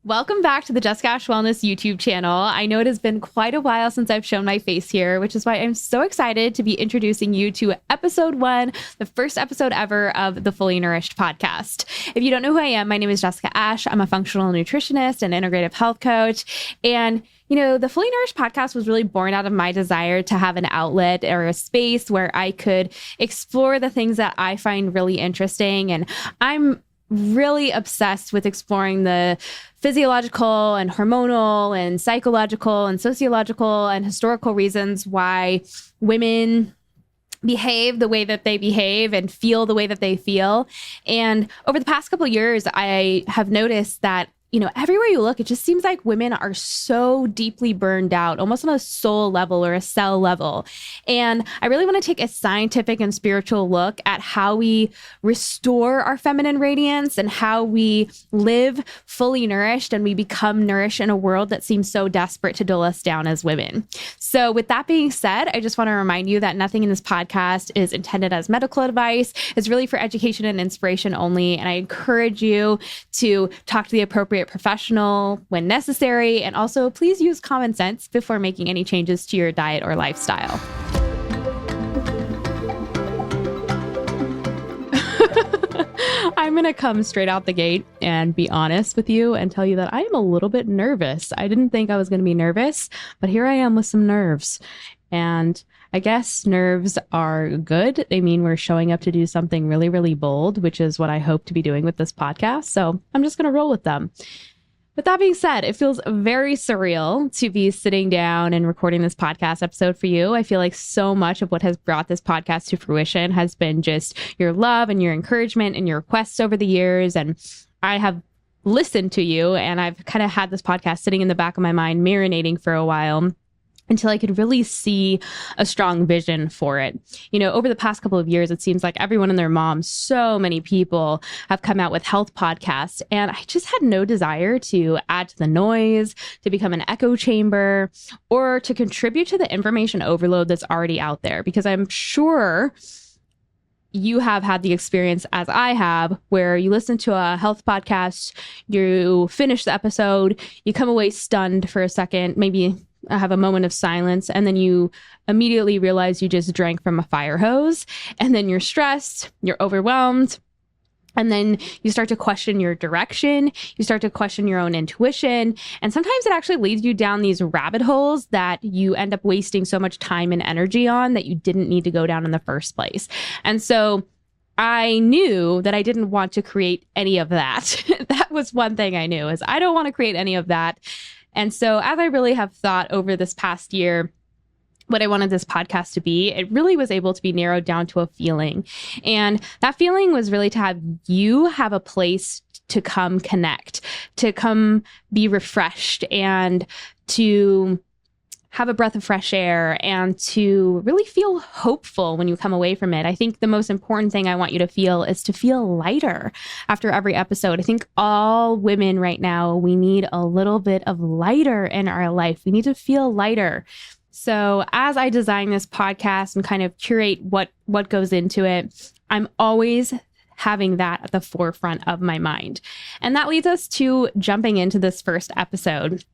Welcome back to the Jessica Ash Wellness YouTube channel. I know it has been quite a while since I've shown my face here, which is why I'm so excited to be introducing you to episode 1, the first episode ever of the Fully Nourished Podcast. If you don't know who I am, my name is Jessica Ash. I'm a functional nutritionist and integrative health coach. And the Fully Nourished Podcast was really born out of my desire to have an outlet or a space where I could explore the things that I find really interesting. And I'm really obsessed with exploring the physiological and hormonal and psychological and sociological and historical reasons why women behave the way that they behave and feel the way that they feel. And over the past couple of years, I have noticed that everywhere you look, it just seems like women are so deeply burned out, almost on a soul level or a cell level. And I really want to take a scientific and spiritual look at how we restore our feminine radiance and how we live fully nourished and we become nourished in a world that seems so desperate to dull us down as women. So with that being said, I just want to remind you that nothing in this podcast is intended as medical advice. It's really for education and inspiration only. And I encourage you to talk to the appropriate professional when necessary. And also, please use common sense before making any changes to your diet or lifestyle. I'm going to come straight out the gate and be honest with you and tell you that I am a little bit nervous. I didn't think I was going to be nervous, but here I am with some nerves. And I guess nerves are good. They mean we're showing up to do something really, really bold, which is what I hope to be doing with this podcast. So I'm just going to roll with them. With that being said, it feels very surreal to be sitting down and recording this podcast episode for you. I feel like so much of what has brought this podcast to fruition has been just your love and your encouragement and your requests over the years. And I have listened to you, and I've kind of had this podcast sitting in the back of my mind, marinating for a while, until I could really see a strong vision for it. Over the past couple of years, it seems like everyone and their mom, so many people have come out with health podcasts. And I just had no desire to add to the noise, to become an echo chamber, or to contribute to the information overload that's already out there. Because I'm sure you have had the experience as I have, where you listen to a health podcast, you finish the episode, you come away stunned for a second, maybe have a moment of silence, and then you immediately realize you just drank from a fire hose, and then you're stressed, you're overwhelmed, and then you start to question your direction, you start to question your own intuition, and sometimes it actually leads you down these rabbit holes that you end up wasting so much time and energy on that you didn't need to go down in the first place. And so I knew that I didn't want to create any of that. That was one thing I knew, is I don't want to create any of that. And so as I really have thought over this past year, what I wanted this podcast to be, it really was able to be narrowed down to a feeling. And that feeling was really to have you have a place to come connect, to come be refreshed, and to have a breath of fresh air, and to really feel hopeful when you come away from it. I think the most important thing I want you to feel is to feel lighter after every episode. I think all women right now, we need a little bit of lighter in our life. We need to feel lighter. So as I design this podcast and kind of curate what goes into it, I'm always having that at the forefront of my mind. And that leads us to jumping into this first episode.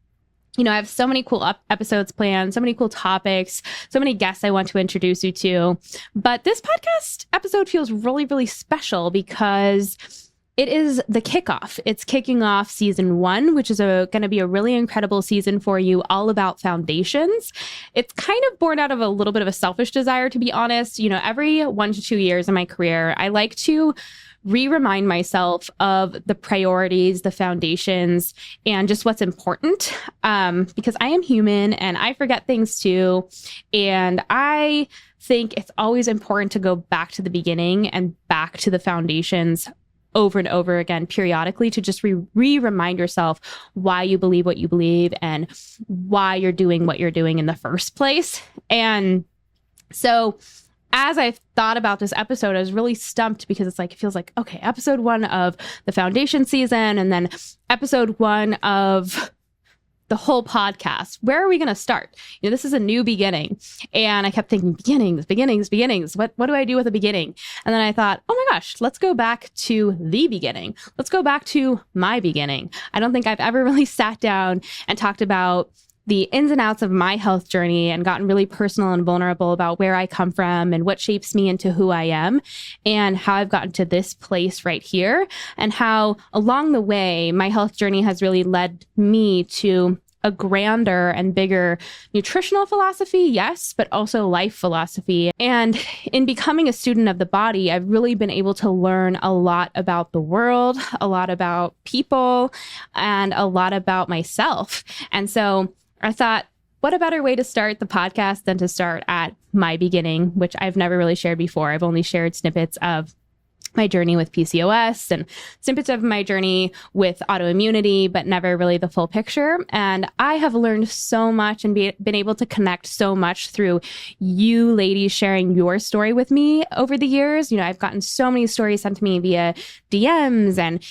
I have so many cool episodes planned, so many cool topics, so many guests I want to introduce you to. But this podcast episode feels really, really special because it is the kickoff. It's kicking off season 1, which is going to be a really incredible season for you, all about foundations. It's kind of born out of a little bit of a selfish desire, to be honest. Every 1 to 2 years in my career, I like to remind myself of the priorities, the foundations, and just what's important. Because I am human and I forget things too. And I think it's always important to go back to the beginning and back to the foundations over and over again, periodically, to just remind yourself why you believe what you believe and why you're doing what you're doing in the first place. And so as I thought about this episode, I was really stumped because it feels like, okay, episode 1 of the foundation season, and then episode 1 of the whole podcast. Where are we going to start? This is a new beginning. And I kept thinking, beginnings. What do I do with a beginning? And then I thought, oh my gosh, let's go back to the beginning. Let's go back to my beginning. I don't think I've ever really sat down and talked about the ins and outs of my health journey and gotten really personal and vulnerable about where I come from and what shapes me into who I am and how I've gotten to this place right here, and how along the way, my health journey has really led me to a grander and bigger nutritional philosophy, yes, but also life philosophy. And in becoming a student of the body, I've really been able to learn a lot about the world, a lot about people, and a lot about myself. And so I thought, what a better way to start the podcast than to start at my beginning, which I've never really shared before. I've only shared snippets of my journey with PCOS and snippets of my journey with autoimmunity, but never really the full picture. And I have learned so much and been able to connect so much through you ladies sharing your story with me over the years. I've gotten so many stories sent to me via DMs and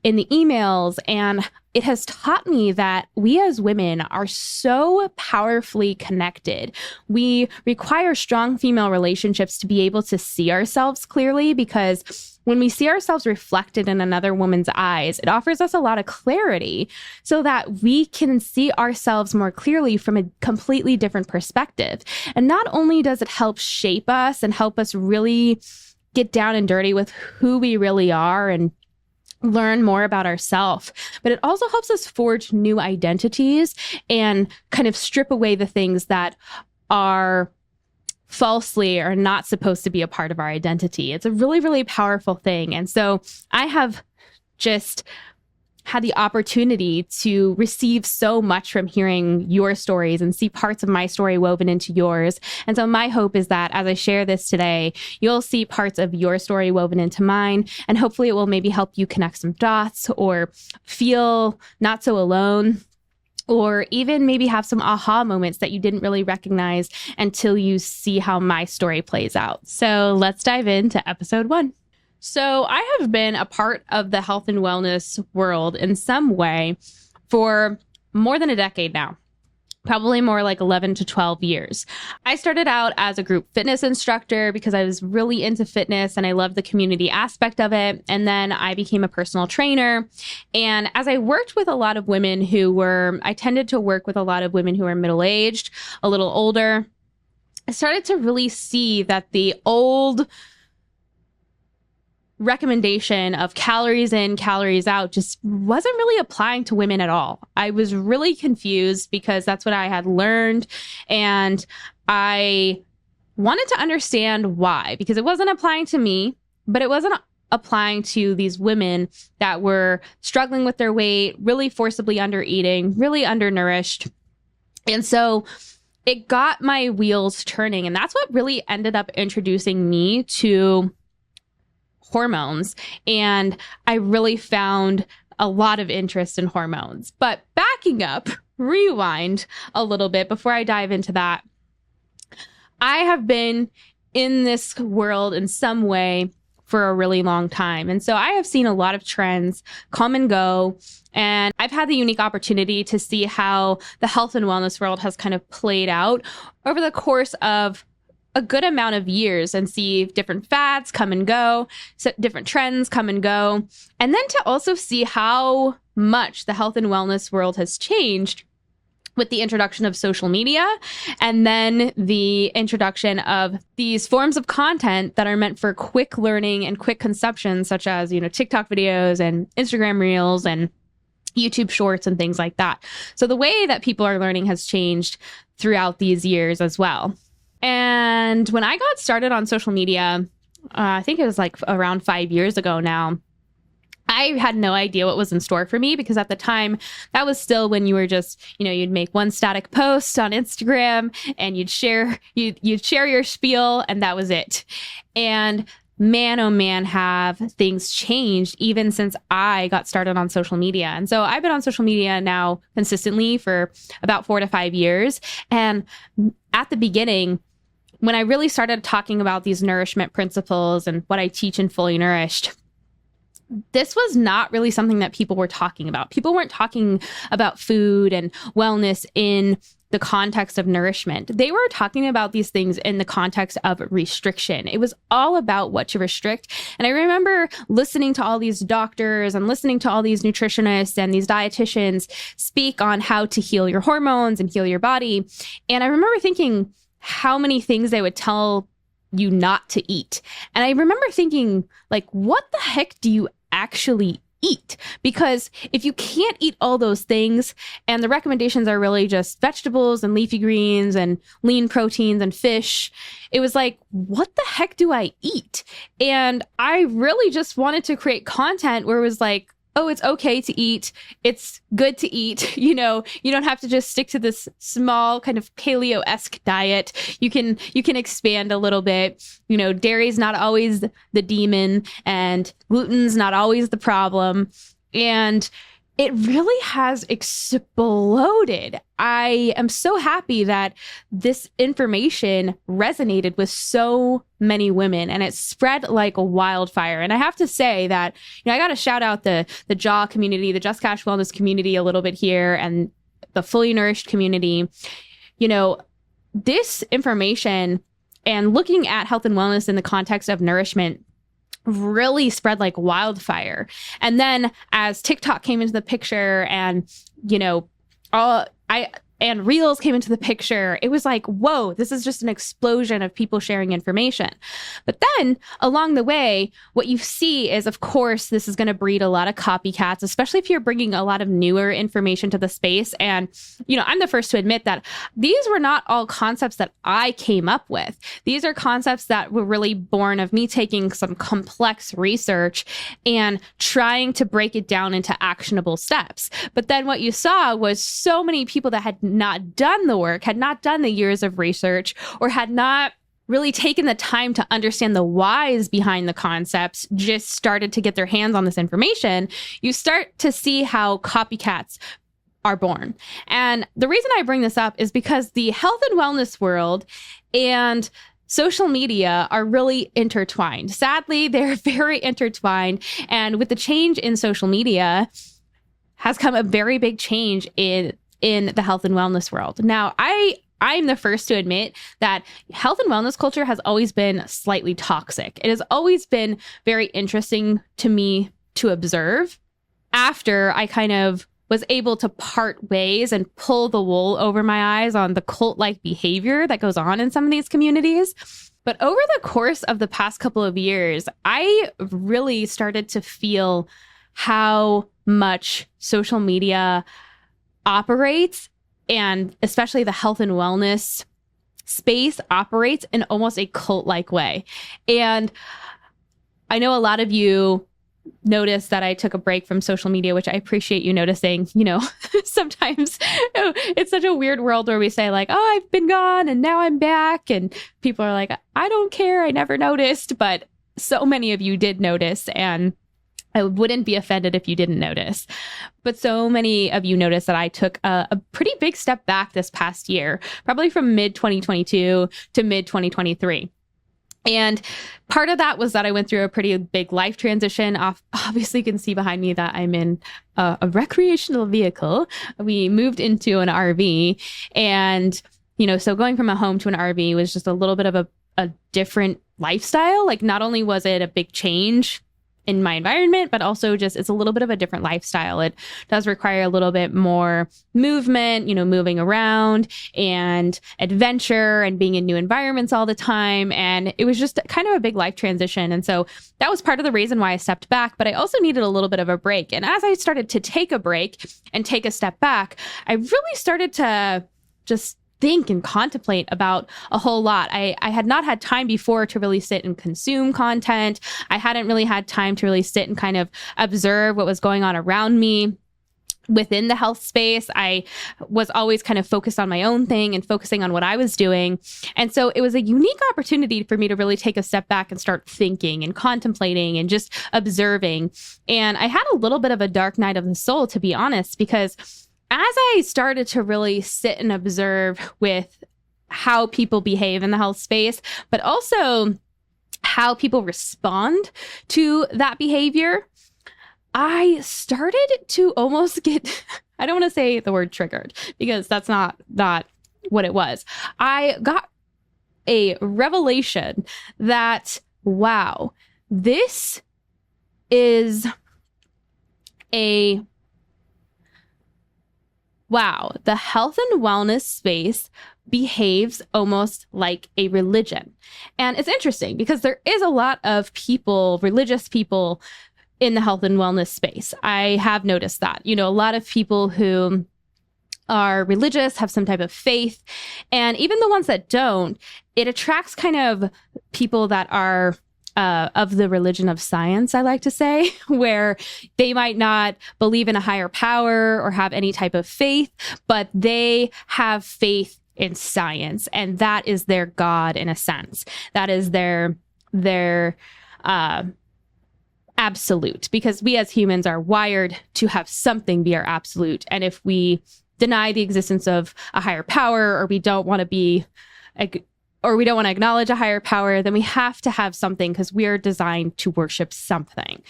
in the emails, and it has taught me that we as women are so powerfully connected. We require strong female relationships to be able to see ourselves clearly, because when we see ourselves reflected in another woman's eyes, it offers us a lot of clarity so that we can see ourselves more clearly from a completely different perspective. And not only does it help shape us and help us really get down and dirty with who we really are and learn more about ourselves, but it also helps us forge new identities and kind of strip away the things that are falsely or not supposed to be a part of our identity. It's a really, really powerful thing. And so I have just had the opportunity to receive so much from hearing your stories and see parts of my story woven into yours. And so my hope is that as I share this today, you'll see parts of your story woven into mine, and hopefully it will maybe help you connect some dots or feel not so alone, or even maybe have some aha moments that you didn't really recognize until you see how my story plays out. So let's dive into episode 1. So I have been a part of the health and wellness world in some way for more than a decade now, probably more like 11 to 12 years. I started out as a group fitness instructor because I was really into fitness and I loved the community aspect of it. And then I became a personal trainer. And as I worked with a lot of women I tended to work with a lot of women who were middle-aged, a little older, I started to really see that the old recommendation of calories in, calories out just wasn't really applying to women at all. I was really confused because that's what I had learned. And I wanted to understand why, because it wasn't applying to me, but it wasn't applying to these women that were struggling with their weight, really forcibly under eating, really undernourished. And so it got my wheels turning. And that's what really ended up introducing me to hormones. And I really found a lot of interest in hormones. But backing up, rewind a little bit before I dive into that. I have been in this world in some way for a really long time. And so I have seen a lot of trends come and go. And I've had the unique opportunity to see how the health and wellness world has kind of played out over the course of a good amount of years, and see different fads come and go, so different trends come and go. And then to also see how much the health and wellness world has changed with the introduction of social media, and then the introduction of these forms of content that are meant for quick learning and quick consumption, such as, TikTok videos and Instagram reels and YouTube shorts and things like that. So the way that people are learning has changed throughout these years as well. And when I got started on social media, I think it was like around 5 years ago now, I had no idea what was in store for me, because at the time, that was still when you were just, you'd make one static post on Instagram and you'd share your spiel, and that was it. And man, oh man, have things changed even since I got started on social media. And so I've been on social media now consistently for about 4 to 5 years. And at the beginning, when I really started talking about these nourishment principles and what I teach in Fully Nourished, this was not really something that people were talking about. People weren't talking about food and wellness in the context of nourishment. They were talking about these things in the context of restriction. It was all about what to restrict. And I remember listening to all these doctors and listening to all these nutritionists and these dietitians speak on how to heal your hormones and heal your body. And I remember thinking how many things they would tell you not to eat. And I remember thinking, like, what the heck do you actually eat? Because if you can't eat all those things, and the recommendations are really just vegetables and leafy greens and lean proteins and fish, it was like, what the heck do I eat? And I really just wanted to create content where it was like, oh, it's okay to eat. It's good to eat. You know, you don't have to just stick to this small kind of paleo-esque diet. You can expand a little bit. You know, dairy's not always the demon and gluten's not always the problem. And it really has exploded. I am so happy that this information resonated with so many women and it spread like a wildfire. And I have to say that, I got to shout out the JAW community, the Just Cash Wellness community a little bit here, and the Fully Nourished community. This information and looking at health and wellness in the context of nourishment really spread like wildfire. And then as TikTok came into the picture and, and Reels came into the picture, it was like, whoa, this is just an explosion of people sharing information. But then along the way, what you see is, of course, this is going to breed a lot of copycats, especially if you're bringing a lot of newer information to the space. And, I'm the first to admit that these were not all concepts that I came up with. These are concepts that were really born of me taking some complex research and trying to break it down into actionable steps. But then what you saw was so many people that had not done the work, had not done the years of research, or had not really taken the time to understand the whys behind the concepts, just started to get their hands on this information. You start to see how copycats are born. And the reason I bring this up is because the health and wellness world and social media are really intertwined. Sadly, they're very intertwined. And with the change in social media has come a very big change in the health and wellness world. Now, I'm the first to admit that health and wellness culture has always been slightly toxic. It has always been very interesting to me to observe. After I kind of was able to part ways and pull the wool over my eyes on the cult-like behavior that goes on in some of these communities. But over the course of the past couple of years, I really started to feel how much social media operates, and especially the health and wellness space operates in almost a cult-like way. And I know a lot of you noticed that I took a break from social media, which I appreciate you noticing. Sometimes it's such a weird world where we say like, oh, I've been gone and now I'm back. And people are like, I don't care. I never noticed. But so many of you did notice, and I wouldn't be offended if you didn't notice. But so many of you noticed that I took a pretty big step back this past year, probably from mid-2022 to mid-2023. And part of that was that I went through a pretty big life transition. Obviously, you can see behind me that I'm in a recreational vehicle. We moved into an RV. And, so going from a home to an RV was just a little bit of a different lifestyle. Like, not only was it a big change in my environment, but also just it's a little bit of a different lifestyle. It does require a little bit more movement, moving around and adventure and being in new environments all the time. And it was just kind of a big life transition. And so that was part of the reason why I stepped back, but I also needed a little bit of a break. And as I started to take a break and take a step back, I really started to just think and contemplate about a whole lot. I had not had time before to really sit and consume content. I hadn't really had time to really sit and kind of observe what was going on around me within the health space. I was always kind of focused on my own thing and focusing on what I was doing. And so it was a unique opportunity for me to really take a step back and start thinking and contemplating and just observing. And I had a little bit of a dark night of the soul, to be honest, because as I started to really sit and observe with how people behave in the health space, but also how people respond to that behavior, I started to almost get, I don't want to say the word triggered because that's not what it was. I got a revelation that, wow, this is the health and wellness space behaves almost like a religion. And it's interesting because there is a lot of people, religious people, in the health and wellness space. I have noticed that, a lot of people who are religious, have some type of faith, and even the ones that don't, it attracts kind of people that are of the religion of science, I like to say, where they might not believe in a higher power or have any type of faith, but they have faith in science, and that is their God in a sense. That is their absolute, because we as humans are wired to have something be our absolute. And if we deny the existence of a higher power, or we don't want to acknowledge a higher power, then we have to have something because we are designed to worship something.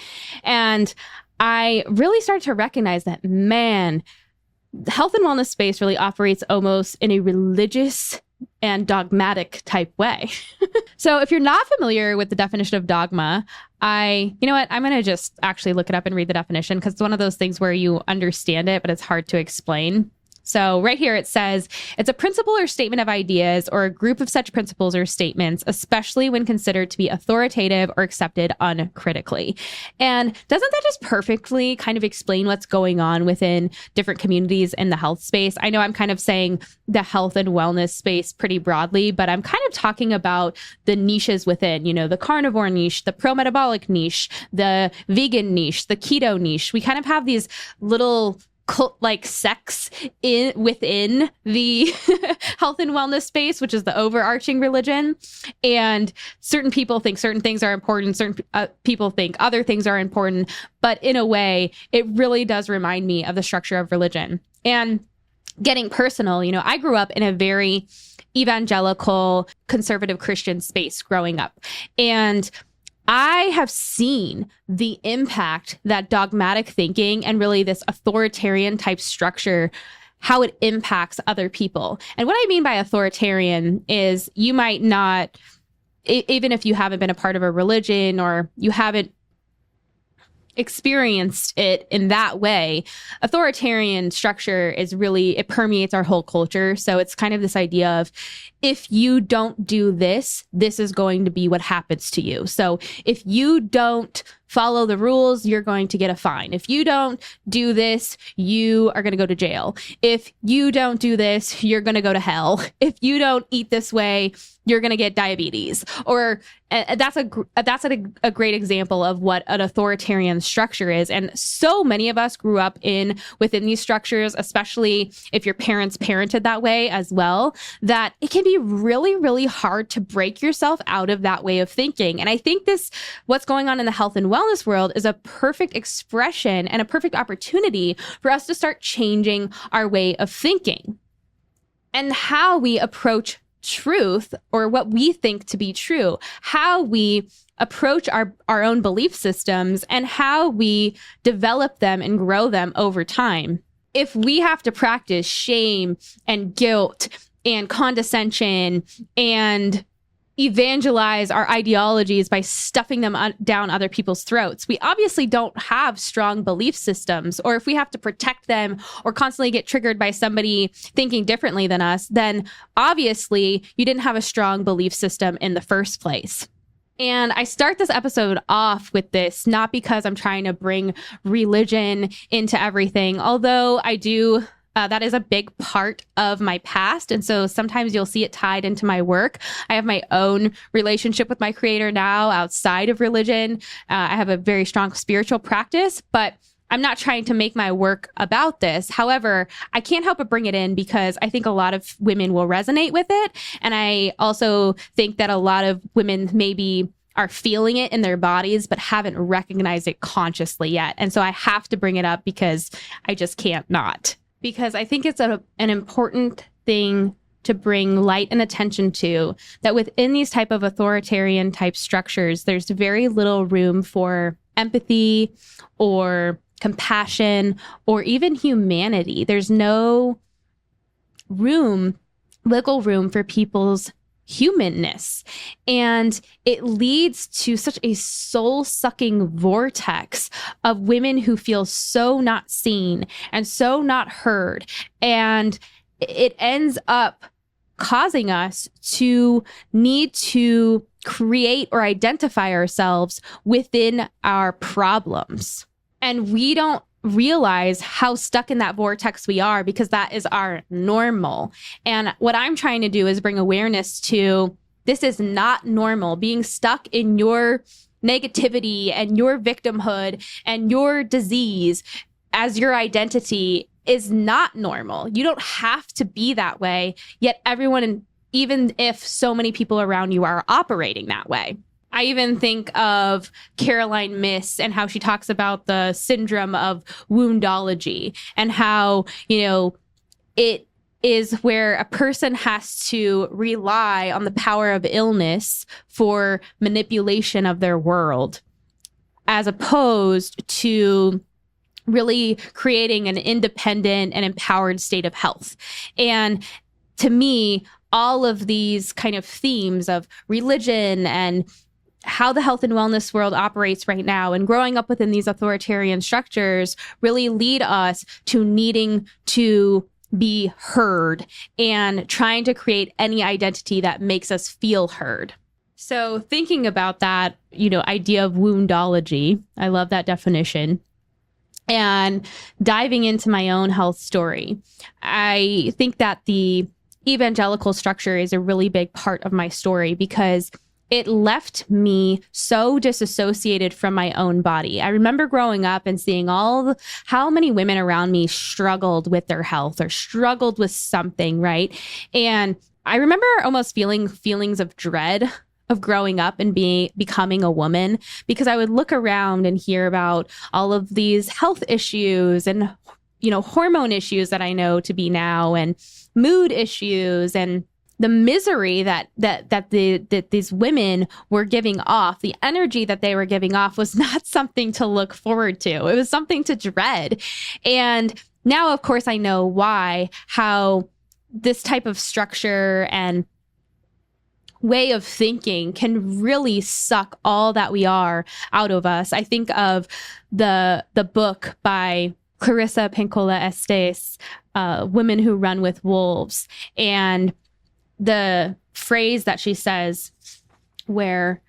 And I really started to recognize that, man, the health and wellness space really operates almost in a religious and dogmatic type way. So if you're not familiar with the definition of dogma, I'm going to just actually look it up and read the definition because it's one of those things where you understand it, but it's hard to explain. So right here it says, it's a principle or statement of ideas or a group of such principles or statements, especially when considered to be authoritative or accepted uncritically. And doesn't that just perfectly kind of explain what's going on within different communities in the health space? I know I'm kind of saying the health and wellness space pretty broadly, but I'm kind of talking about the niches within, the carnivore niche, the pro-metabolic niche, the vegan niche, the keto niche. We kind of have these little cult-like sects within the health and wellness space, which is the overarching religion. And certain people think certain things are important. Certain people think other things are important. But in a way, it really does remind me of the structure of religion. And getting personal, I grew up in a very evangelical, conservative Christian space growing up. And I have seen the impact that dogmatic thinking and really this authoritarian type structure, how it impacts other people. And what I mean by authoritarian is you might not, even if you haven't been a part of a religion or you haven't experienced it in that way, authoritarian structure is really, it permeates our whole culture. So it's kind of this idea of, if you don't do this, this is going to be what happens to you. So if you don't follow the rules, you're going to get a fine. If you don't do this, you are going to go to jail. If you don't do this, you're going to go to hell. If you don't eat this way, you're going to get diabetes. Or that's a great example of what an authoritarian structure is. And so many of us grew up within these structures, especially if your parents parented that way as well, that it can be really, really hard to break yourself out of that way of thinking. And I think what's going on in the health and wellness world is a perfect expression and a perfect opportunity for us to start changing our way of thinking and how we approach truth, or what we think to be true, how we approach our own belief systems, and how we develop them and grow them over time. If we have to practice shame and guilt and condescension and evangelize our ideologies by stuffing them down other people's throats, we obviously don't have strong belief systems. Or if we have to protect them or constantly get triggered by somebody thinking differently than us, then obviously you didn't have a strong belief system in the first place. And I start this episode off with this, not because I'm trying to bring religion into everything, although I do. That is a big part of my past. And so sometimes you'll see it tied into my work. I have my own relationship with my creator now outside of religion. I have a very strong spiritual practice, but I'm not trying to make my work about this. However, I can't help but bring it in because I think a lot of women will resonate with it. And I also think that a lot of women maybe are feeling it in their bodies, but haven't recognized it consciously yet. And so I have to bring it up because I just can't not. Because I think it's an important thing to bring light and attention to, that within these type of authoritarian type structures, there's very little room for empathy or compassion or even humanity. There's no wiggle room for people's humanness. And it leads to such a soul-sucking vortex of women who feel so not seen and so not heard. And it ends up causing us to need to create or identify ourselves within our problems. And we don't realize how stuck in that vortex we are because that is our normal. And what I'm trying to do is bring awareness to this is not normal. Being stuck in your negativity and your victimhood and your disease as your identity is not normal. You don't have to be that way, yet everyone, even if so many people around you are operating that way. I even think of Caroline Myss and how she talks about the syndrome of woundology and how, it is where a person has to rely on the power of illness for manipulation of their world, as opposed to really creating an independent and empowered state of health. And to me, all of these kind of themes of religion and how the health and wellness world operates right now and growing up within these authoritarian structures really lead us to needing to be heard and trying to create any identity that makes us feel heard. So thinking about that, idea of woundology, I love that definition. And diving into my own health story, I think that the evangelical structure is a really big part of my story because it left me so disassociated from my own body. I remember growing up and seeing how many women around me struggled with their health or struggled with something, right? And I remember almost feeling feelings of dread of growing up and becoming a woman, because I would look around and hear about all of these health issues and, hormone issues that I know to be now, and mood issues, and the misery that these women were giving off, the energy that they were giving off was not something to look forward to. It was something to dread. And now, of course, I know how this type of structure and way of thinking can really suck all that we are out of us. I think of the book by Clarissa Pinkola Estes, Women Who Run with Wolves, and the phrase that she says and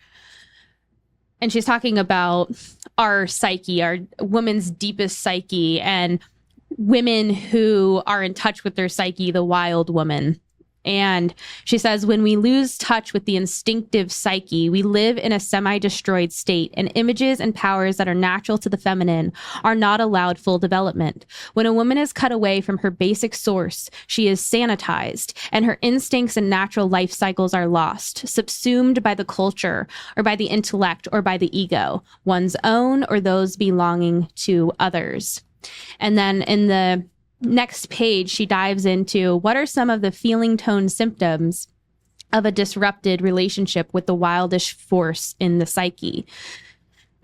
she's talking about our psyche, our woman's deepest psyche, and women who are in touch with their psyche, the wild woman. And she says, when we lose touch with the instinctive psyche, we live in a semi-destroyed state, and images and powers that are natural to the feminine are not allowed full development. When a woman is cut away from her basic source, she is sanitized, and her instincts and natural life cycles are lost, subsumed by the culture, or by the intellect, or by the ego, one's own or those belonging to others. And then in the next page, she dives into what are some of the feeling tone symptoms of a disrupted relationship with the wildish force in the psyche.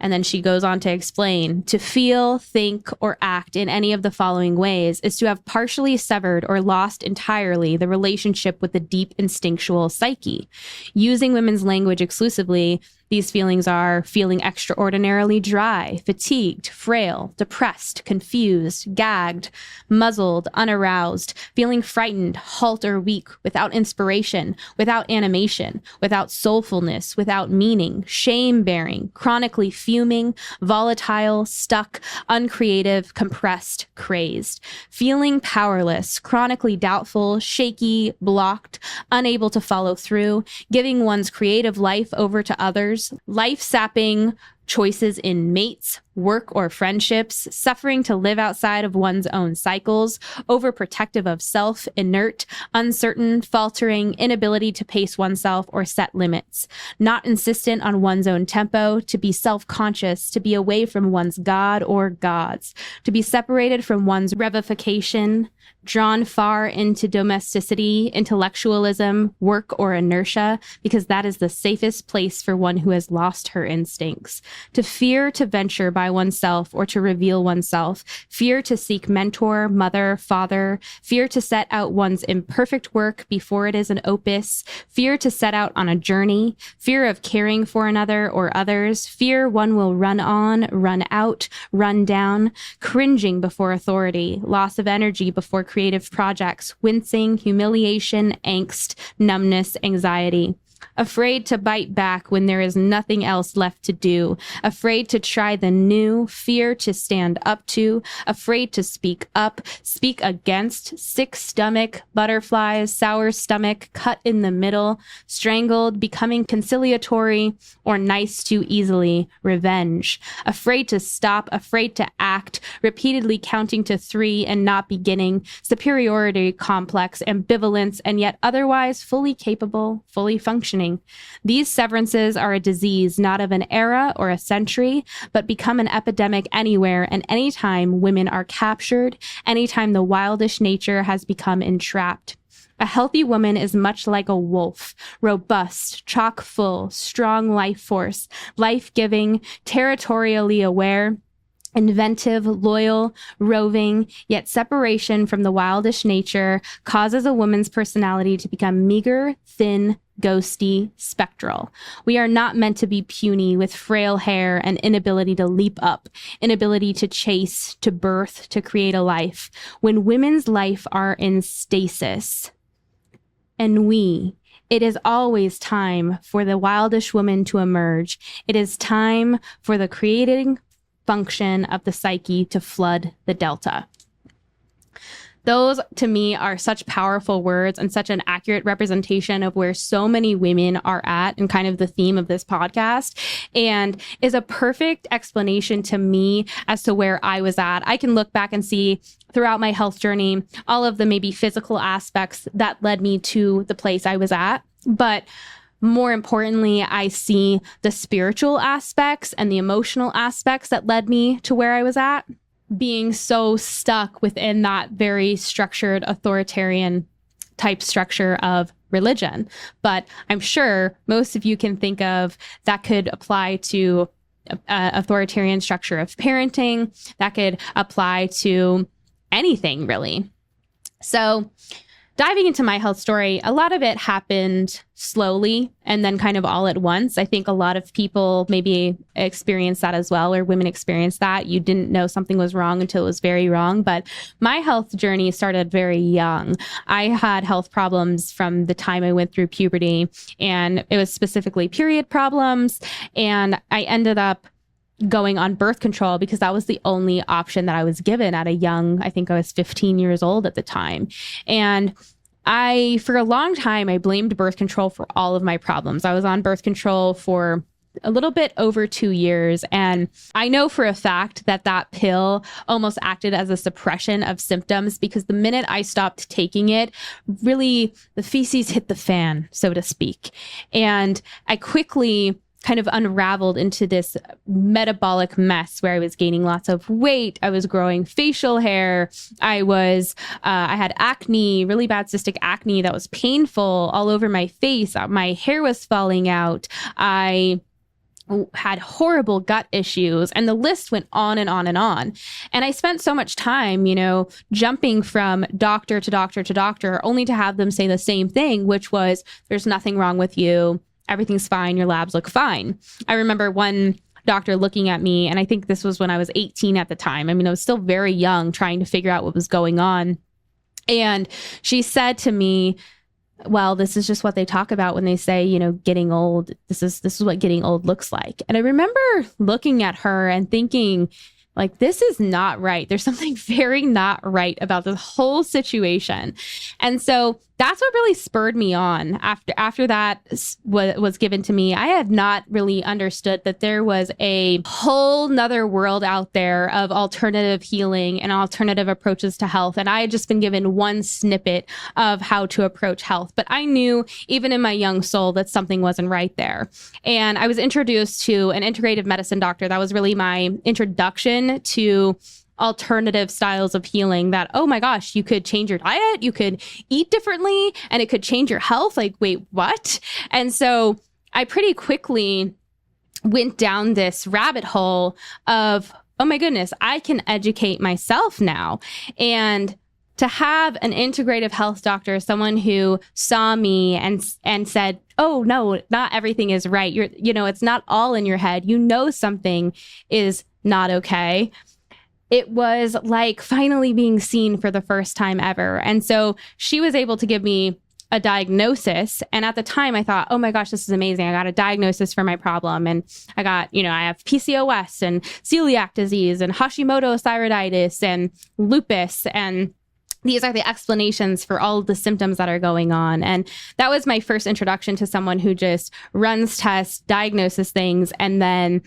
And then she goes on to explain, to feel, think, or act in any of the following ways is to have partially severed or lost entirely the relationship with the deep instinctual psyche. Using women's language exclusively, these feelings are feeling extraordinarily dry, fatigued, frail, depressed, confused, gagged, muzzled, unaroused, feeling frightened, halt or weak, without inspiration, without animation, without soulfulness, without meaning, shame-bearing, chronically fuming, volatile, stuck, uncreative, compressed, crazed, feeling powerless, chronically doubtful, shaky, blocked, unable to follow through, giving one's creative life over to others, life-sapping choices in mates, work, or friendships, suffering to live outside of one's own cycles, overprotective of self, inert, uncertain, faltering, inability to pace oneself or set limits, not insistent on one's own tempo, to be self-conscious, to be away from one's God or gods, to be separated from one's revivification, drawn far into domesticity, intellectualism, work, or inertia, because that is the safest place for one who has lost her instincts. to fear to venture by oneself or to reveal oneself, fear to seek mentor, mother, father, fear to set out one's imperfect work before it is an opus, fear to set out on a journey, fear of caring for another or others, fear one will run on, run out, run down, cringing before authority, loss of energy before creative projects, wincing, humiliation, angst, numbness, anxiety. Afraid to bite back when there is nothing else left to do, afraid to try the new, fear to stand up to, afraid to speak up, speak against, sick stomach, butterflies, sour stomach, cut in the middle, strangled, becoming conciliatory, or nice too easily, revenge, afraid to stop, afraid to act, repeatedly counting to 3 and not beginning, superiority complex, ambivalence, and yet otherwise fully capable, fully functioning. These severances are a disease not of an era or a century, but become an epidemic anywhere and anytime women are captured, anytime the wildish nature has become entrapped. A healthy woman is much like a wolf, robust, chock full, strong life force, life-giving, territorially aware, inventive, loyal, roving, yet separation from the wildish nature causes a woman's personality to become meager, thin, ghosty, spectral. We are not meant to be puny with frail hair and inability to leap up, inability to chase, to birth, to create a life. When women's life are in stasis, it is always time for the wildish woman to emerge. It is time for the creating function of the psyche to flood the delta. Those, to me, are such powerful words and such an accurate representation of where so many women are at and kind of the theme of this podcast, and is a perfect explanation to me as to where I was at. I can look back and see throughout my health journey, all of the maybe physical aspects that led me to the place I was at. But more importantly, I see the spiritual aspects and the emotional aspects that led me to where I was at, being so stuck within that very structured authoritarian type structure of religion. But I'm sure most of you can think of that could apply to authoritarian structure of parenting, that could apply to anything really. So diving into my health story, a lot of it happened slowly and then kind of all at once. I think a lot of people maybe experience that as well, or women experience that. You didn't know something was wrong until it was very wrong. But my health journey started very young. I had health problems from the time I went through puberty, and it was specifically period problems. And I ended up going on birth control because that was the only option that I was given at a young, I think I was 15 years old at the time. And for a long time, I blamed birth control for all of my problems. I was on birth control for a little bit over 2 years. And I know for a fact that that pill almost acted as a suppression of symptoms, because the minute I stopped taking it, really the feces hit the fan, so to speak. And I quickly kind of unraveled into this metabolic mess where I was gaining lots of weight. I was growing facial hair. I had acne, really bad cystic acne that was painful all over my face. My hair was falling out. I had horrible gut issues, and the list went on and on and on. And I spent so much time, jumping from doctor to doctor to doctor, only to have them say the same thing, which was, there's nothing wrong with you. Everything's fine. Your labs look fine. I remember one doctor looking at me, and I think this was when I was 18 at the time. I mean, I was still very young, trying to figure out what was going on. And she said to me, well, this is just what they talk about when they say, getting old. This is what getting old looks like. And I remember looking at her and thinking, like, this is not right. There's something very not right about this whole situation. And so that's what really spurred me on. After that was given to me, I had not really understood that there was a whole nother world out there of alternative healing and alternative approaches to health. And I had just been given one snippet of how to approach health. But I knew, even in my young soul, that something wasn't right there. And I was introduced to an integrative medicine doctor. That was really my introduction to alternative styles of healing, that, oh my gosh, you could change your diet, you could eat differently, and it could change your health. Like, wait, what? And so I pretty quickly went down this rabbit hole of, oh my goodness, I can educate myself now. And to have an integrative health doctor, someone who saw me and said, oh no, not everything is right. It's not all in your head. Something is not okay. It was like finally being seen for the first time ever. And so she was able to give me a diagnosis. And at the time I thought, oh my gosh, this is amazing. I got a diagnosis for my problem. And I got, I have PCOS and celiac disease and Hashimoto's thyroiditis and lupus. And these are the explanations for all of the symptoms that are going on. And that was my first introduction to someone who just runs tests, diagnoses things, and then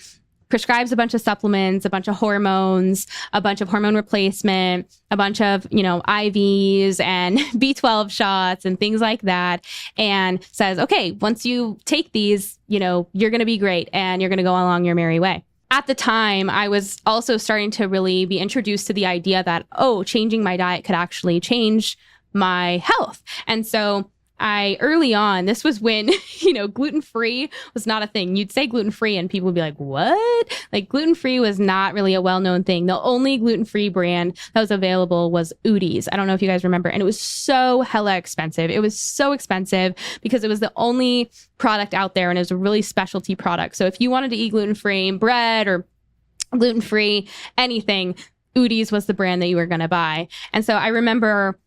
prescribes a bunch of supplements, a bunch of hormones, a bunch of hormone replacement, a bunch of, IVs and B12 shots and things like that. And says, okay, once you take these, you're going to be great and you're going to go along your merry way. At the time, I was also starting to really be introduced to the idea that, changing my diet could actually change my health. And so early on, this was when, gluten-free was not a thing. You'd say gluten-free and people would be like, what? Like gluten-free was not really a well-known thing. The only gluten-free brand that was available was Udi's. I don't know if you guys remember. And it was so hella expensive. It was so expensive because it was the only product out there and it was a really specialty product. So if you wanted to eat gluten-free bread or gluten-free anything, Udi's was the brand that you were going to buy. And so I remember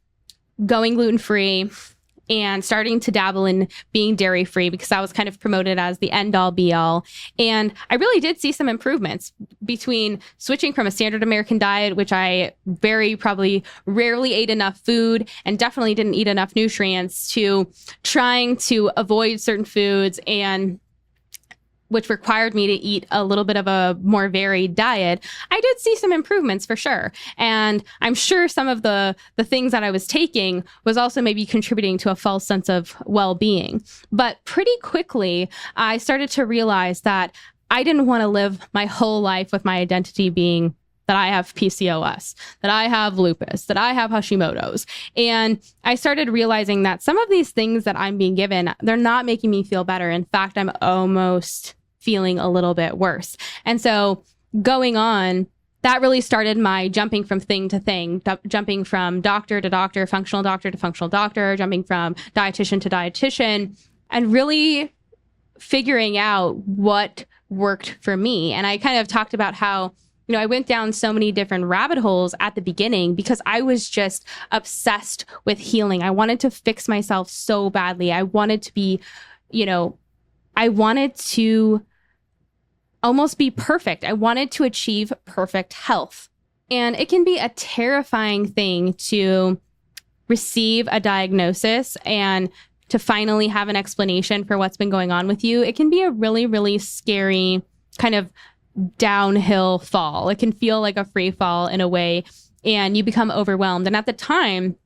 going gluten-free and starting to dabble in being dairy-free because that was kind of promoted as the end-all be-all. And I really did see some improvements between switching from a standard American diet, which I very probably rarely ate enough food and definitely didn't eat enough nutrients, to trying to avoid certain foods, and which required me to eat a little bit of a more varied diet. I did see some improvements for sure. And I'm sure some of the things that I was taking was also maybe contributing to a false sense of well-being. But pretty quickly, I started to realize that I didn't want to live my whole life with my identity being that I have PCOS, that I have lupus, that I have Hashimoto's. And I started realizing that some of these things that I'm being given, they're not making me feel better. In fact, I'm almost feeling a little bit worse. And so going on, that really started my jumping from thing to thing, jumping from doctor to doctor, functional doctor to functional doctor, jumping from dietitian to dietitian, and really figuring out what worked for me. And I kind of talked about how, I went down so many different rabbit holes at the beginning because I was just obsessed with healing. I wanted to fix myself so badly. I wanted to be, I wanted to almost be perfect. I wanted to achieve perfect health. And it can be a terrifying thing to receive a diagnosis and to finally have an explanation for what's been going on with you. It can be a really, really scary kind of downhill fall. It can feel like a free fall in a way, and you become overwhelmed. And at the time,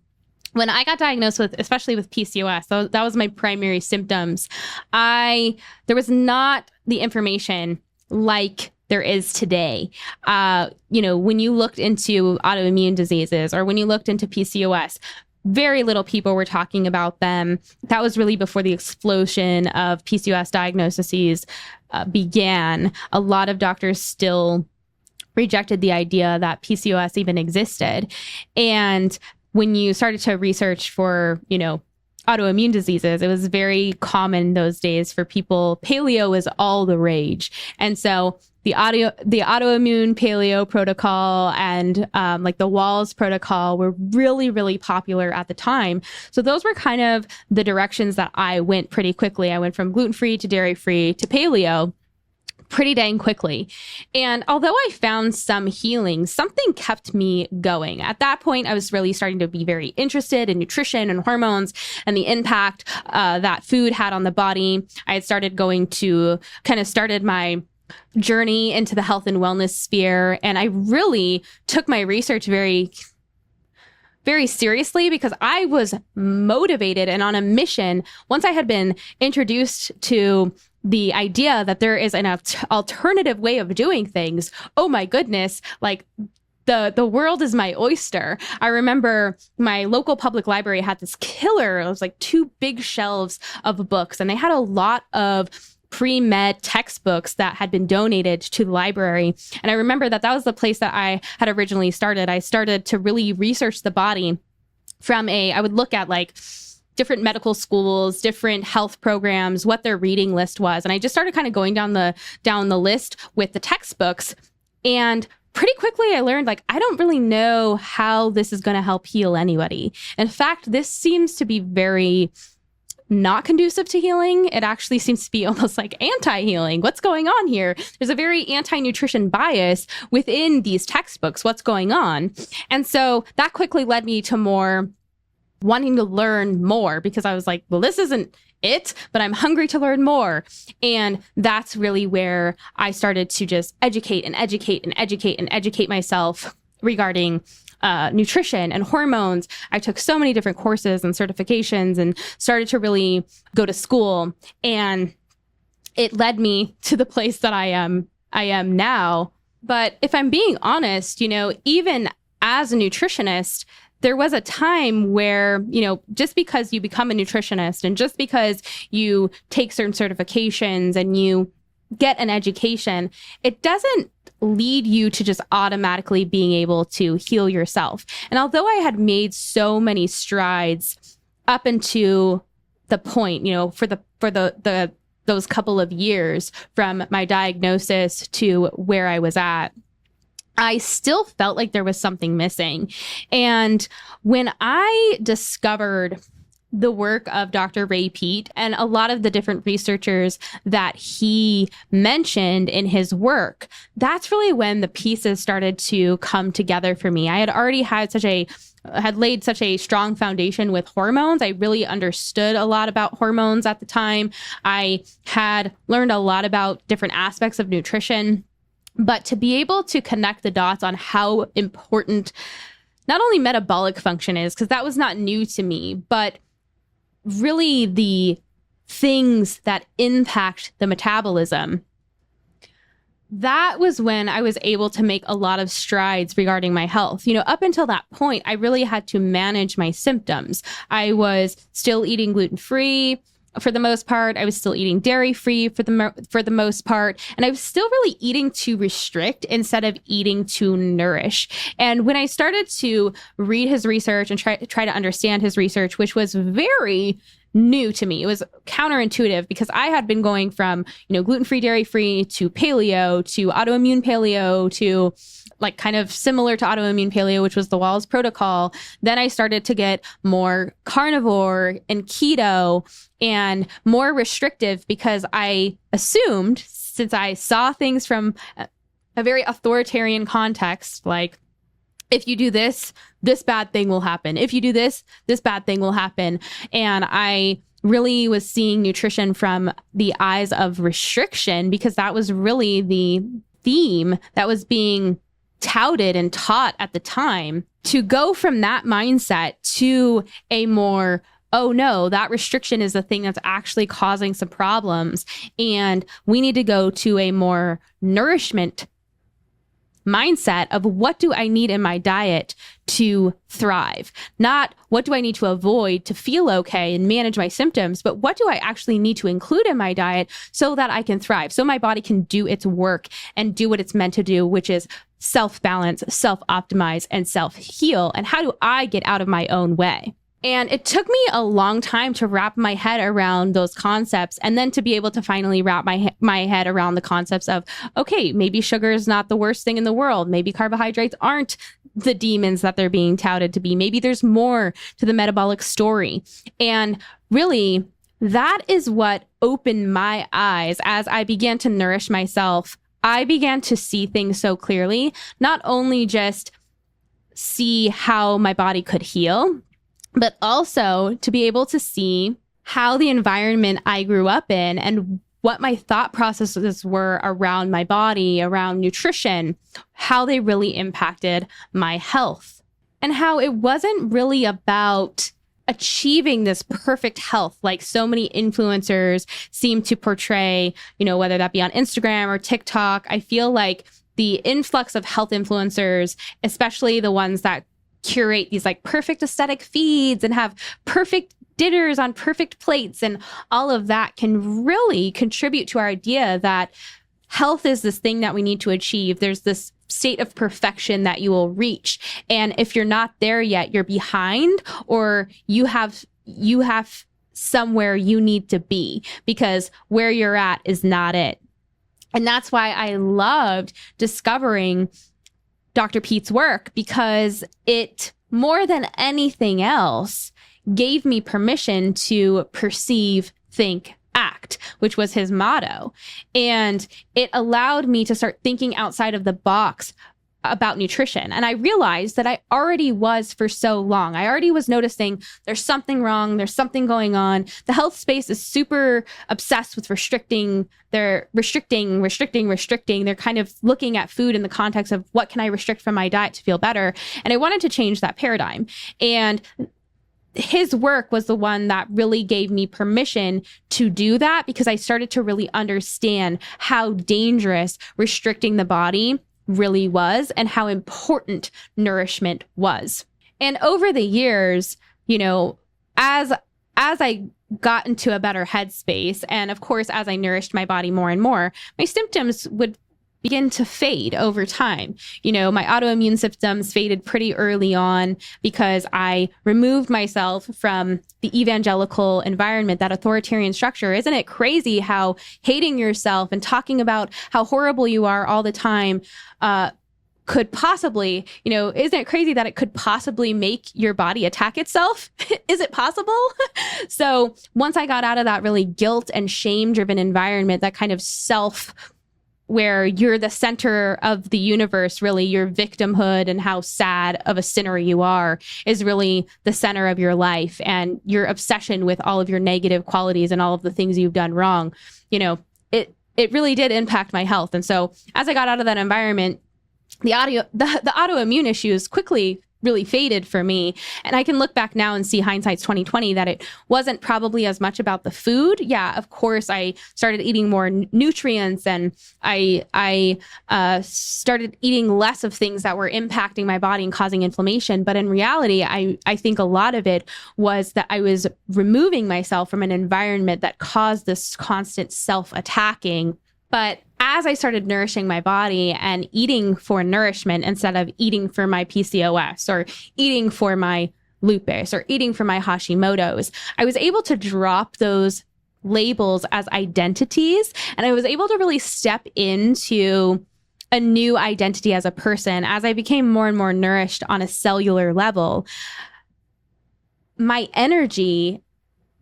when I got diagnosed with, especially with PCOS, that was my primary symptoms, there was not the information like there is today. When you looked into autoimmune diseases or when you looked into PCOS, very little people were talking about them. That was really before the explosion of PCOS diagnoses began. A lot of doctors still rejected the idea that PCOS even existed. And when you started to research for, autoimmune diseases, it was very common those days for people. Paleo was all the rage. And so the autoimmune paleo protocol and like the Walls protocol were really, really popular at the time. So those were kind of the directions that I went pretty quickly. I went from gluten-free to dairy-free to paleo pretty dang quickly. And although I found some healing, something kept me going. At that point, I was really starting to be very interested in nutrition and hormones and the impact that food had on the body. I had started started my journey into the health and wellness sphere. And I really took my research very, very seriously because I was motivated and on a mission. Once I had been introduced to the idea that there is an alternative way of doing things, oh my goodness, like the world is my oyster. I remember my local public library had this killer, it was like 2 big shelves of books, and they had a lot of pre-med textbooks that had been donated to the library. And I remember that was the place that I had originally started. I started to really research the body I would look at like different medical schools, different health programs, what their reading list was. And I just started kind of going down the list with the textbooks. And pretty quickly I learned, like, I don't really know how this is going to help heal anybody. In fact, this seems to be very not conducive to healing. It actually seems to be almost like anti-healing. What's going on here? There's a very anti-nutrition bias within these textbooks. What's going on? And so that quickly led me to more wanting to learn more, because I was like, well, this isn't it, but I'm hungry to learn more. And that's really where I started to just educate myself regarding nutrition and hormones. I took so many different courses and certifications and started to really go to school. And it led me to the place that I am now. But if I'm being honest, even as a nutritionist, there was a time where, just because you become a nutritionist and just because you take certain certifications and you get an education, it doesn't lead you to just automatically being able to heal yourself. And although I had made so many strides up into the point, for those couple of years from my diagnosis to where I was at, I still felt like there was something missing. And when I discovered the work of Dr. Ray Peat and a lot of the different researchers that he mentioned in his work, that's really when the pieces started to come together for me. I had already had laid such a strong foundation with hormones. I really understood a lot about hormones at the time. I had learned a lot about different aspects of nutrition, but to be able to connect the dots on how important not only metabolic function is, because that was not new to me, but really the things that impact the metabolism. That was when I was able to make a lot of strides regarding my health. Up until that point, I really had to manage my symptoms. I was still eating gluten-free for the most part. I was still eating dairy-free for the most part. And I was still really eating to restrict instead of eating to nourish. And when I started to read his research and try to understand his research, which was very new to me, it was counterintuitive because I had been going from, gluten-free, dairy-free to paleo to autoimmune paleo to like kind of similar to autoimmune paleo, which was the Wahls protocol. Then I started to get more carnivore and keto and more restrictive because I assumed, since I saw things from a very authoritarian context, like, if you do this, this bad thing will happen. If you do this, this bad thing will happen. And I really was seeing nutrition from the eyes of restriction because that was really the theme that was being touted and taught at the time. To go from that mindset to a more, oh no, that restriction is the thing that's actually causing some problems, and we need to go to a more nourishment mindset of what do I need in my diet to thrive? Not what do I need to avoid to feel okay and manage my symptoms, but what do I actually need to include in my diet so that I can thrive, so my body can do its work and do what it's meant to do, which is self-balance, self-optimize, and self-heal. And how do I get out of my own way? And it took me a long time to wrap my head around those concepts, and then to be able to finally wrap my head around the concepts of, okay, maybe sugar is not the worst thing in the world. Maybe carbohydrates aren't the demons that they're being touted to be. Maybe there's more to the metabolic story. And really, that is what opened my eyes as I began to nourish myself. I began to see things so clearly, not only just see how my body could heal, but also to be able to see how the environment I grew up in and what my thought processes were around my body, around nutrition, how they really impacted my health, and how it wasn't really about achieving this perfect health like so many influencers seem to portray, whether that be on Instagram or TikTok. I feel like the influx of health influencers, especially the ones that curate these like perfect aesthetic feeds and have perfect dinners on perfect plates and all of that can really contribute to our idea that health is this thing that we need to achieve. There's this state of perfection that you will reach. And if you're not there yet, you're behind, or you have somewhere you need to be, because where you're at is not it. And that's why I loved discovering Dr. Pete's work, because it, more than anything else, gave me permission to perceive, think, act, which was his motto. And it allowed me to start thinking outside of the box about nutrition. And I realized that I already was for so long. I already was noticing there's something wrong. There's something going on. The health space is super obsessed with restricting. They're restricting. They're kind of looking at food in the context of what can I restrict from my diet to feel better? And I wanted to change that paradigm. And his work was the one that really gave me permission to do that, because I started to really understand how dangerous restricting the body really was and how important nourishment was. And over the years, as I got into a better headspace, and of course, as I nourished my body more and more, my symptoms would begin to fade over time. My autoimmune symptoms faded pretty early on because I removed myself from the evangelical environment, that authoritarian structure. Isn't it crazy how hating yourself and talking about how horrible you are all the time could possibly, isn't it crazy that it could possibly make your body attack itself? Is it possible? So once I got out of that really guilt and shame driven environment, that kind of where you're the center of the universe, really your victimhood and how sad of a sinner you are is really the center of your life, and your obsession with all of your negative qualities and all of the things you've done wrong, it really did impact my health. And so as I got out of that environment, the autoimmune issues quickly really faded for me. And I can look back now and see hindsight's 2020 that it wasn't probably as much about the food. Yeah, of course, I started eating more nutrients, and I started eating less of things that were impacting my body and causing inflammation. But in reality, I think a lot of it was that I was removing myself from an environment that caused this constant self-attacking. But as I started nourishing my body and eating for nourishment instead of eating for my PCOS or eating for my lupus or eating for my Hashimoto's, I was able to drop those labels as identities. And I was able to really step into a new identity as a person. As I became more and more nourished on a cellular level, my energy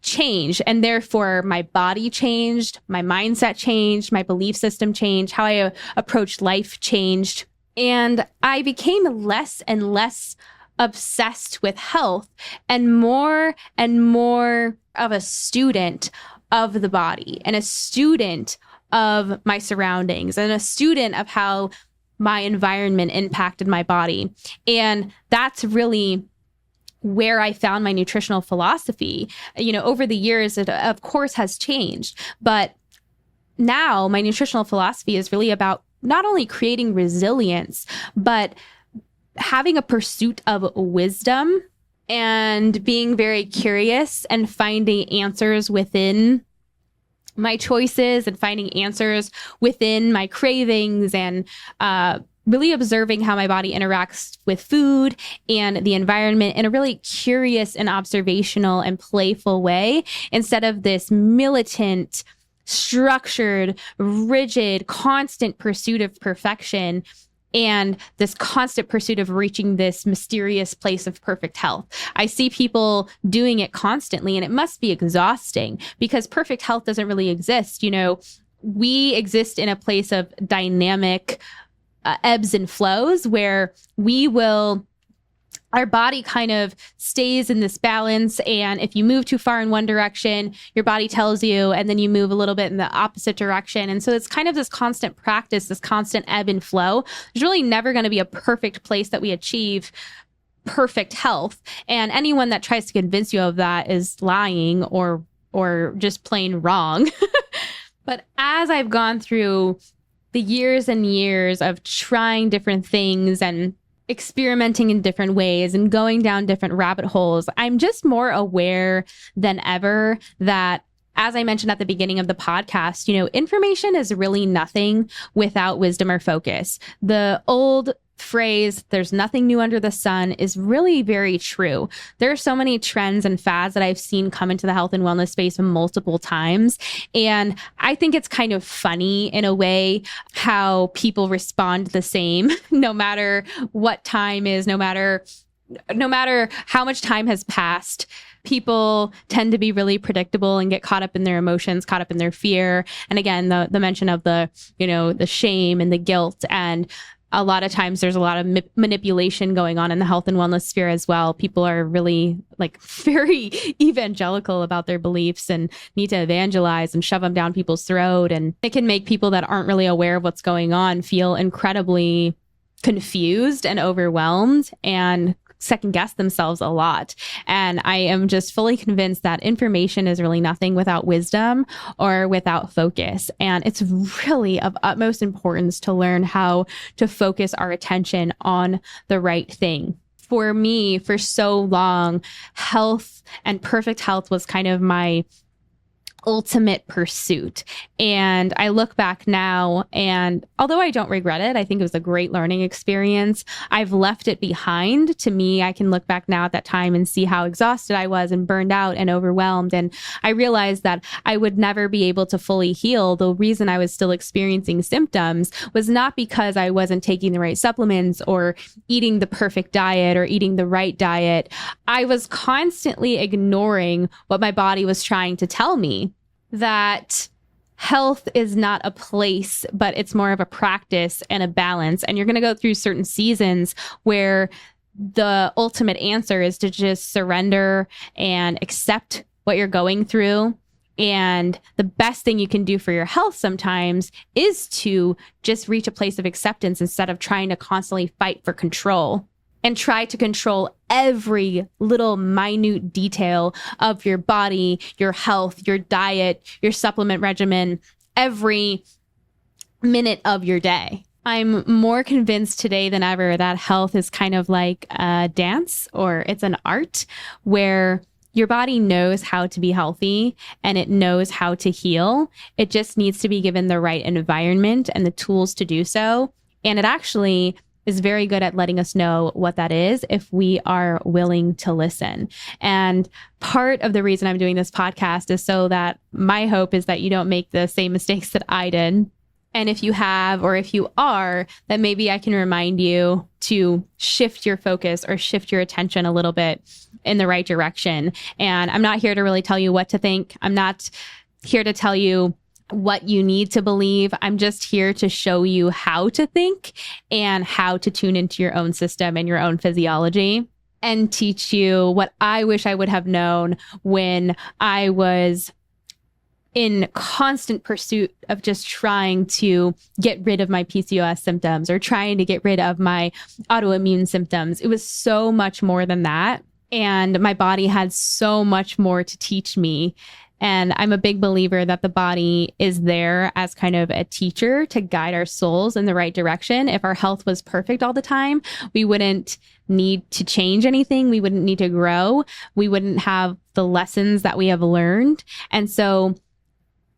changed, and therefore my body changed, my mindset changed, my belief system changed, how I approached life changed. And I became less and less obsessed with health and more of a student of the body and a student of my surroundings and a student of how my environment impacted my body. And that's really where I found my nutritional philosophy. Over the years, it of course has changed, but now my nutritional philosophy is really about not only creating resilience, but having a pursuit of wisdom and being very curious and finding answers within my choices and finding answers within my cravings, and really observing how my body interacts with food and the environment in a really curious and observational and playful way, instead of this militant, structured, rigid, constant pursuit of perfection and this constant pursuit of reaching this mysterious place of perfect health. I see people doing it constantly, and it must be exhausting because perfect health doesn't really exist. We exist in a place of dynamic ebbs and flows where our body kind of stays in this balance. And if you move too far in one direction, your body tells you, and then you move a little bit in the opposite direction. And so it's kind of this constant practice, this constant ebb and flow. There's really never going to be a perfect place that we achieve perfect health. And anyone that tries to convince you of that is lying or just plain wrong. But as I've gone through the years and years of trying different things and experimenting in different ways and going down different rabbit holes, I'm just more aware than ever that, as I mentioned at the beginning of the podcast, information is really nothing without wisdom or focus. The old phrase, there's nothing new under the sun, is really very true. There are so many trends and fads that I've seen come into the health and wellness space multiple times. And I think it's kind of funny in a way how people respond the same, no matter what time is, no matter how much time has passed. People tend to be really predictable and get caught up in their emotions, caught up in their fear. And again, the mention of the shame and the guilt, and a lot of times there's a lot of manipulation going on in the health and wellness sphere as well. People are really very evangelical about their beliefs and need to evangelize and shove them down people's throat. And it can make people that aren't really aware of what's going on feel incredibly confused and overwhelmed and second guess themselves a lot. And I am just fully convinced that information is really nothing without wisdom or without focus. And it's really of utmost importance to learn how to focus our attention on the right thing. For me, for so long, health and perfect health was kind of my ultimate pursuit. And I look back now, and although I don't regret it, I think it was a great learning experience. I've left it behind. To me, I can look back now at that time and see how exhausted I was and burned out and overwhelmed. And I realized that I would never be able to fully heal. The reason I was still experiencing symptoms was not because I wasn't taking the right supplements or eating the perfect diet or eating the right diet. I was constantly ignoring what my body was trying to tell me, that health is not a place, but it's more of a practice and a balance. And you're going to go through certain seasons where the ultimate answer is to just surrender and accept what you're going through. And the best thing you can do for your health sometimes is to just reach a place of acceptance instead of trying to constantly fight for control and try to control every little minute detail of your body, your health, your diet, your supplement regimen, every minute of your day. I'm more convinced today than ever that health is kind of like a dance, or it's an art where your body knows how to be healthy and it knows how to heal. It just needs to be given the right environment and the tools to do so. And it actually is very good at letting us know what that is if we are willing to listen. And part of the reason I'm doing this podcast is so that my hope is that you don't make the same mistakes that I did. And if you have, or if you are, then maybe I can remind you to shift your focus or shift your attention a little bit in the right direction. And I'm not here to really tell you what to think. I'm not here to tell you what you need to believe. I'm just here to show you how to think and how to tune into your own system and your own physiology, and teach you what I wish I would have known when I was in constant pursuit of just trying to get rid of my PCOS symptoms or trying to get rid of my autoimmune symptoms. It was so much more than that. And my body had so much more to teach me. And I'm a big believer that the body is there as kind of a teacher to guide our souls in the right direction. If our health was perfect all the time, we wouldn't need to change anything. We wouldn't need to grow. We wouldn't have the lessons that we have learned. And so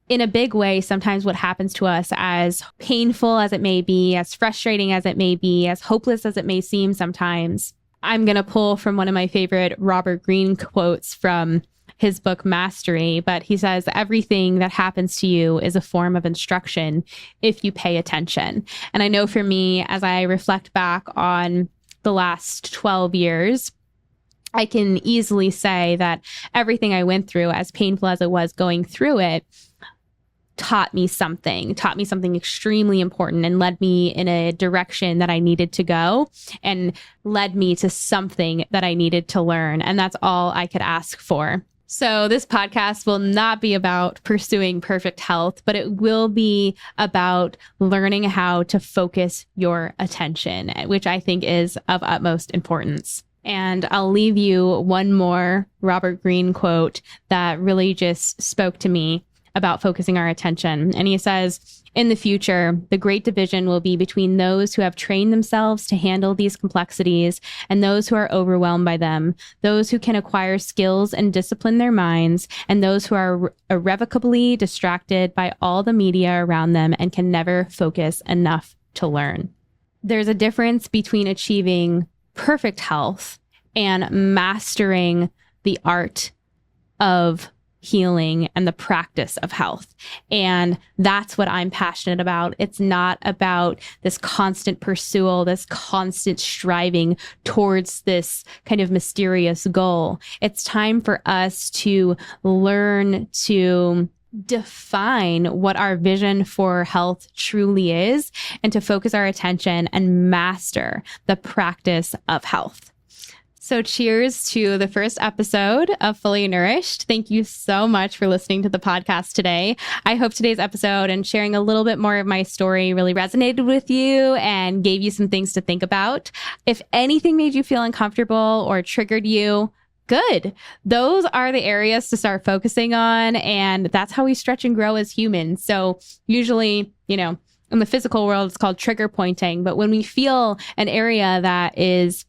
in a big way, sometimes what happens to us, as painful as it may be, as frustrating as it may be, as hopeless as it may seem sometimes, I'm going to pull from one of my favorite Robert Greene quotes from his book Mastery, but he says, everything that happens to you is a form of instruction if you pay attention. And I know for me, as I reflect back on the last 12 years, I can easily say that everything I went through, as painful as it was going through it, taught me something extremely important, and led me in a direction that I needed to go, and led me to something that I needed to learn. And that's all I could ask for. So this podcast will not be about pursuing perfect health, but it will be about learning how to focus your attention, which I think is of utmost importance. And I'll leave you one more Robert Greene quote that really just spoke to me about focusing our attention. And he says, in the future, the great division will be between those who have trained themselves to handle these complexities and those who are overwhelmed by them, those who can acquire skills and discipline their minds, and those who are irrevocably distracted by all the media around them and can never focus enough to learn. There's a difference between achieving perfect health and mastering the art of healing and the practice of health. And that's what I'm passionate about. It's not about this constant pursuit, this constant striving towards this kind of mysterious goal. It's time for us to learn to define what our vision for health truly is and to focus our attention and master the practice of health. So cheers to the first episode of Fully Nourished. Thank you so much for listening to the podcast today. I hope today's episode and sharing a little bit more of my story really resonated with you and gave you some things to think about. If anything made you feel uncomfortable or triggered you, good. Those are the areas to start focusing on. And that's how we stretch and grow as humans. So usually, in the physical world, it's called trigger pointing. But when we feel an area that is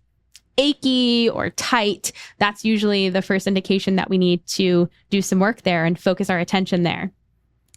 achy or tight, that's usually the first indication that we need to do some work there and focus our attention there.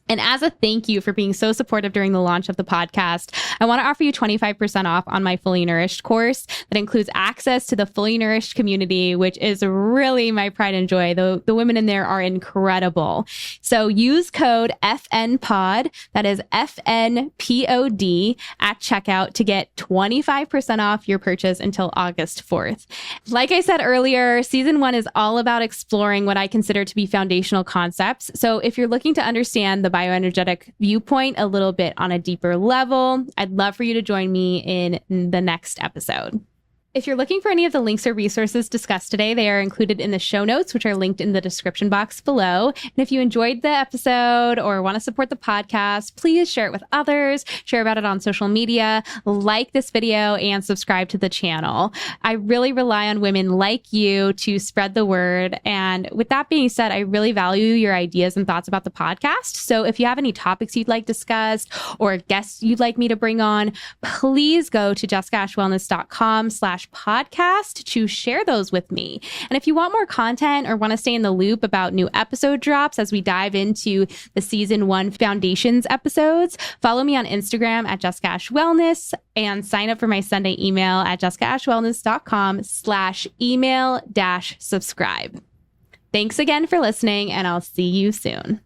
And as a thank you for being so supportive during the launch of the podcast, I want to offer you 25% off on my Fully Nourished course that includes access to the Fully Nourished community, which is really my pride and joy. The women in there are incredible. So use code FNPOD, that is FNPOD, at checkout to get 25% off your purchase until August 4th. Like I said earlier, season 1 is all about exploring what I consider to be foundational concepts. So if you're looking to understand the bioenergetic viewpoint a little bit on a deeper level, I'd love for you to join me in the next episode. If you're looking for any of the links or resources discussed today, they are included in the show notes, which are linked in the description box below. And if you enjoyed the episode or want to support the podcast, please share it with others, share about it on social media, like this video, and subscribe to the channel. I really rely on women like you to spread the word. And with that being said, I really value your ideas and thoughts about the podcast. So if you have any topics you'd like discussed or guests you'd like me to bring on, please go to jessicaashwellness.com/podcast to share those with me. And if you want more content or want to stay in the loop about new episode drops as we dive into the season 1 foundations episodes, follow me on Instagram at jessicaashwellness and sign up for my Sunday email at jessicaashwellness.com/email-subscribe. Thanks again for listening, and I'll see you soon.